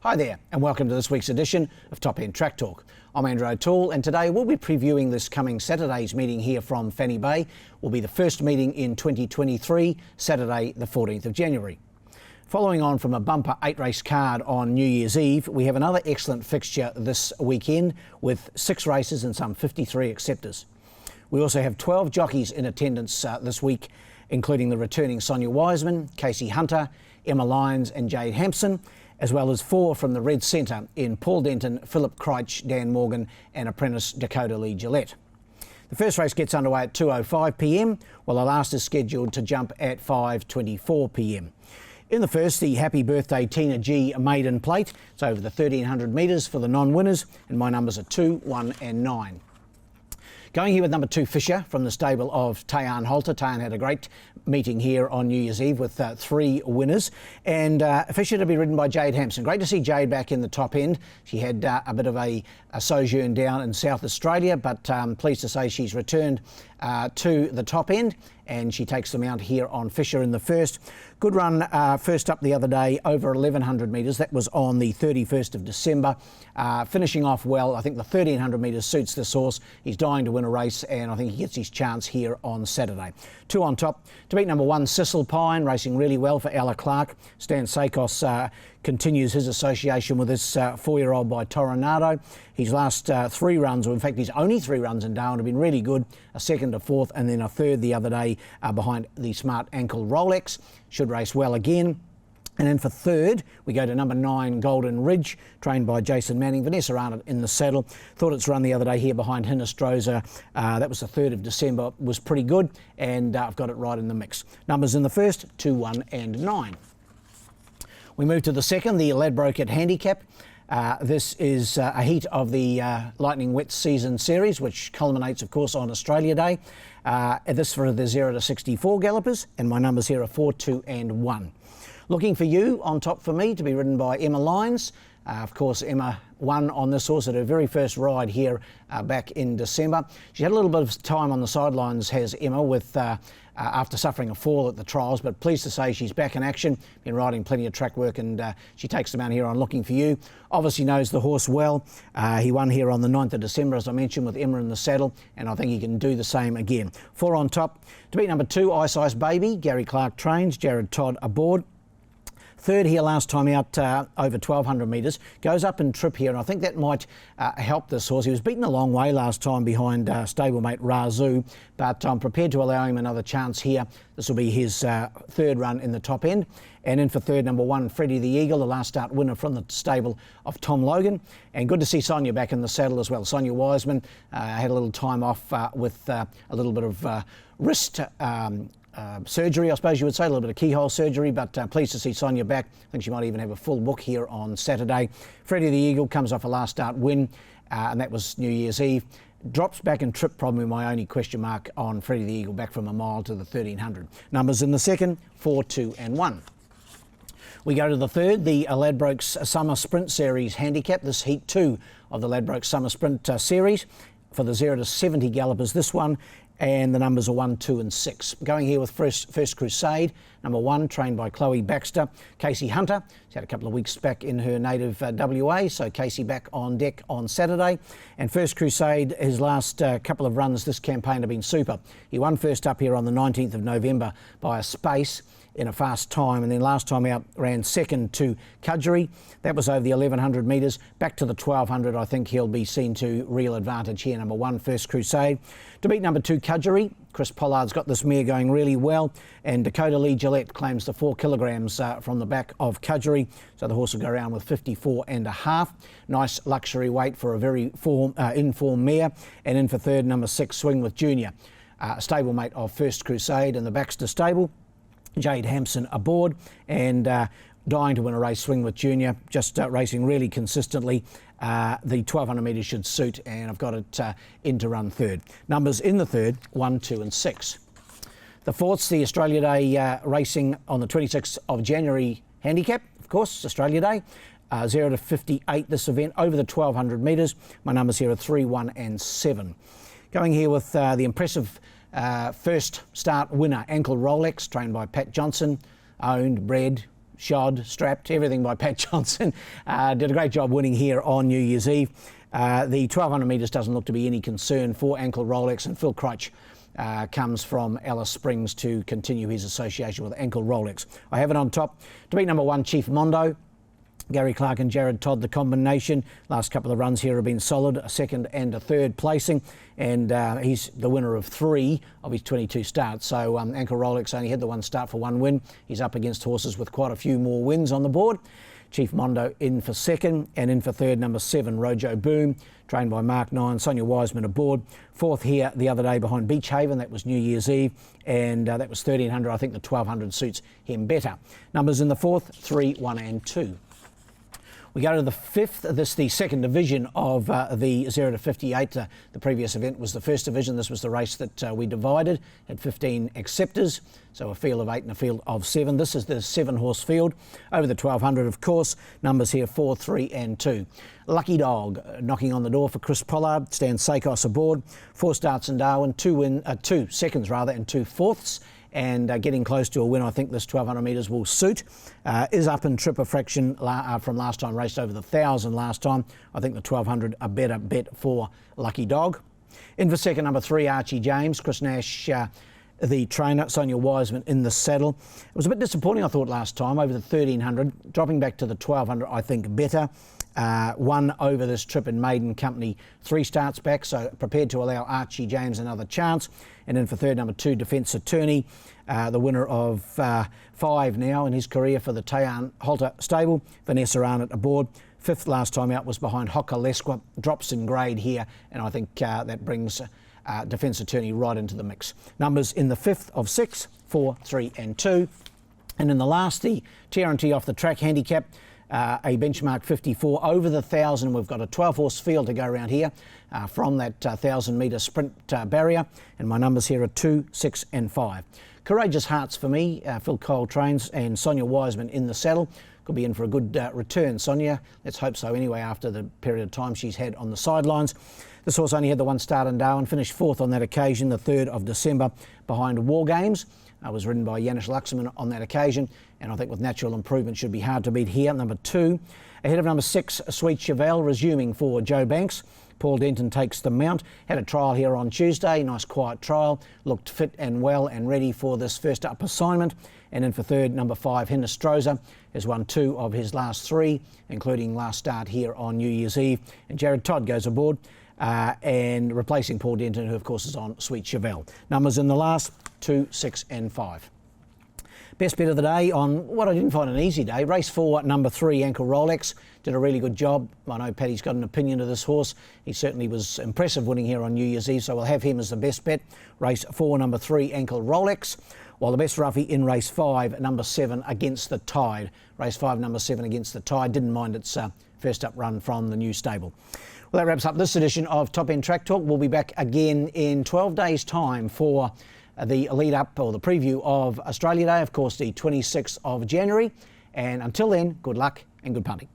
Hi there, and welcome to this week's edition of Top End Track Talk. I'm Andrew O'Toole, and today we'll be previewing this coming Saturday's meeting here from Fanny Bay. Will be the first meeting in 2023, Saturday the 14th of January. Following on from a bumper 8-race card on New Year's Eve, we have another excellent fixture this weekend with 6 races and some 53 acceptors. We also have 12 jockeys in attendance this week, including the returning Sonia Wiseman, Casey Hunter, Emma Lyons and Jade Hampson, as well as 4 from the Red Centre in Paul Denton, Philip Kreitch, Dan Morgan and apprentice Dakota Lee Gillette. The first race gets underway at 2:05 p.m, while the last is scheduled to jump at 5:24 p.m. In the first, the Happy Birthday Tina G maiden plate. It's over the 1,300 metres for the non-winners, and my numbers are 2, 1 and 9. Going here with number 2, Fisher, from the stable of Tayan Holter. Tayan had a great meeting here on New Year's Eve with 3 winners. And Fisher to be ridden by Jade Hampson. Great to see Jade back in the top end. She had a bit of a sojourn down in South Australia, but pleased to say she's returned to the top end, and she takes the mount here on Fisher in the first. Good run first up the other day over 1,100 metres. That was on the 31st of December. Finishing off well. I think the 1,300 metres suits this horse. He's dying to win a race, and I think he gets his chance here on Saturday. 2 on top. To beat number 1, Sissel Pine, racing really well for Ella Clark. Stan Sakos continues his association with this 4-year-old by Toronado. His last 3 runs, or in fact his only 3 runs in Darwin, have been really good. A second, a fourth and then a third the other day behind the Smart Ankle Rolex. Should race well again. And then for third, we go to number 9, Golden Ridge, trained by Jason Manning. Vanessa Arnott in the saddle. Thought its run the other day here behind Hinestrosa. That was the 3rd of December. Was pretty good, and I've got it right in the mix. Numbers in the first, 2, 1 and 9. We move to the second, the Ladbroke Handicap. This is a heat of the Lightning Wet Season Series, which culminates, of course, on Australia Day. This for the 0 to 64 gallopers, and my numbers here are 4, 2 and 1. Looking for you on top for me to be ridden by Emma Lyons. Of course, Emma won on this horse at her very first ride here back in December. She had a little bit of time on the sidelines, has Emma, with after suffering a fall at the trials, but pleased to say she's back in action, been riding plenty of track work, and she takes them out here on Looking For You. Obviously knows the horse well. He won here on the 9th of December, as I mentioned, with Emma in the saddle, and I think he can do the same again. 4 on top. To beat number 2, Ice Ice Baby, Gary Clark trains, Jared Todd aboard. Third here last time out over 1,200 metres. Goes up in trip here, and I think that might help this horse. He was beaten a long way last time behind stablemate Razoo, but I'm prepared to allow him another chance here. This will be his 3rd run in the top end. And in for third, number 1, Freddie the Eagle, the last start winner from the stable of Tom Logan. And good to see Sonia back in the saddle as well. Sonia Wiseman had a little time off with a little bit of wrist surgery, I suppose you would say, a little bit of keyhole surgery, but pleased to see Sonia back. I think she might even have a full book here on Saturday. Freddie the Eagle comes off a last start win, and that was New Year's Eve. Drops back in trip, probably my only question mark on Freddie the Eagle, back from a mile to the 1,300. Numbers in the second, 4, 2 and 1. We go to the third, the Ladbrokes Summer Sprint Series Handicap. This heat 2 of the Ladbrokes Summer Sprint Series for the 0 to 70 gallopers, this one. And the numbers are 1, 2 and 6. Going here with First Crusade, number 1, trained by Chloe Baxter. Casey Hunter, she's had a couple of weeks back in her native WA, so Casey back on deck on Saturday. And First Crusade, his last couple of runs this campaign have been super. He won first up here on the 19th of November by a space in a fast time, and then last time out ran second to Cudgery. That was over the 1,100 metres. Back to the 1,200, I think he'll be seen to real advantage here. Number 1, First Crusade. To beat number 2, Cudgery, Chris Pollard's got this mare going really well, and Dakota Lee Gillette claims the 4 kilograms from the back of Cudgery, so the horse will go around with 54.5. Nice luxury weight for a very in-form mare. And in for third, number 6, Swing with Junior, stablemate of First Crusade in the Baxter stable. Jade Hampson aboard, and dying to win a race, Swing with Junior, just racing really consistently. The 1,200 metres should suit, and I've got it in to run third. Numbers in the third, 1, 2 and 6. The fourth's the Australia Day racing on the 26th of January handicap, of course, Australia Day. 0 to 58 this event, over the 1,200 metres. My numbers here are 3, 1 and 7. Going here with the impressive first start winner, Ankle Rolex, trained by Pat Johnson, owned, bred, shod, strapped, everything by Pat Johnson. Did a great job winning here on New Year's Eve. The 1200 metres doesn't look to be any concern for Ankle Rolex, and Phil Crouch comes from Alice Springs to continue his association with Ankle Rolex. I have it on top. To beat number 1, Chief Mondo. Gary Clark and Jared Todd, the combination. Last couple of runs here have been solid, a second and a third placing, and he's the winner of 3 of his 22 starts. So Ankle Rolex only had the 1 start for 1 win. He's up against horses with quite a few more wins on the board. Chief Mondo in for second, and in for third, number 7, Rojo Boom, trained by Mark 9, Sonia Wiseman aboard. 4th here the other day behind Beach Haven, that was New Year's Eve, and that was 1300. I think the 1200 suits him better. Numbers in the 4th, 3, 1 and 2. We go to the 5th. This is the second division of the 0 to 58. The previous event was the first division. This was the race that we divided. Had 15 acceptors, so a field of 8 and a field of 7. This is the 7-horse field. Over the 1200, of course. Numbers here 4, 3 and 2. Lucky Dog knocking on the door for Chris Pollard. Stan Sakos aboard. 4 starts in Darwin, 2 seconds and 2 fourths. And getting close to a win. I think this 1200 metres will suit. Is up in trip a fraction from last time, raced over the 1000 last time. I think the 1200 a better bet for Lucky Dog. In for second, number 3, Archie James. Chris Nash, the trainer, Sonia Wiseman in the saddle. It was a bit disappointing, I thought, last time, over the 1300. Dropping back to the 1200, I think better. Won over this trip in maiden company 3 starts back, so prepared to allow Archie James another chance. And in for third, number 2, Defence Attorney, the winner of 5 now in his career for the Tayan Halter stable. Vanessa Arnott aboard. 5th last time out was behind Hokalesqua. Drops in grade here, and I think that brings Defence Attorney right into the mix. Numbers in the 5th of 6, 4, 3 and 2. And in the last, the TRNT off the track handicap. A benchmark 54 over the 1000. We've got a 12-horse field to go around here from that 1000-metre sprint barrier, and my numbers here are 2, 6 and 5. Courageous Hearts for me. Phil Cole trains, and Sonia Wiseman in the saddle. Could be in for a good return, Sonia. Let's hope so anyway, after the period of time she's had on the sidelines. This horse only had the 1 start in Darwin, finished 4th on that occasion, the 3rd of December, behind War Games. Was ridden by Janis Luxman on that occasion, and I think with natural improvement should be hard to beat here. Number 2, ahead of number 6, Sweet Chevelle, resuming for Joe Banks. Paul Denton takes the mount. Had a trial here on Tuesday, nice quiet trial. Looked fit and well and ready for this first up assignment. And in for third, number 5, Hinestroza, has won 2 of his last 3, including last start here on New Year's Eve. And Jared Todd goes aboard, and replacing Paul Denton, who of course is on Sweet Chevelle. Numbers in the last, 2, 6 and 5. Best bet of the day on what I didn't find an easy day. Race 4, number 3, Ankle Rolex. Did a really good job. I know Paddy's got an opinion of this horse. He certainly was impressive winning here on New Year's Eve, so we'll have him as the best bet. Race 4, number 3, Ankle Rolex. While the best roughie in race 5, number 7, Against the Tide. Race 5, number 7, Against the Tide. Didn't mind its first up run from the new stable. Well, that wraps up this edition of Top End Track Talk. We'll be back again in 12 days' time for the lead up or the preview of Australia Day, of course, the 26th of January. And until then, good luck and good punting.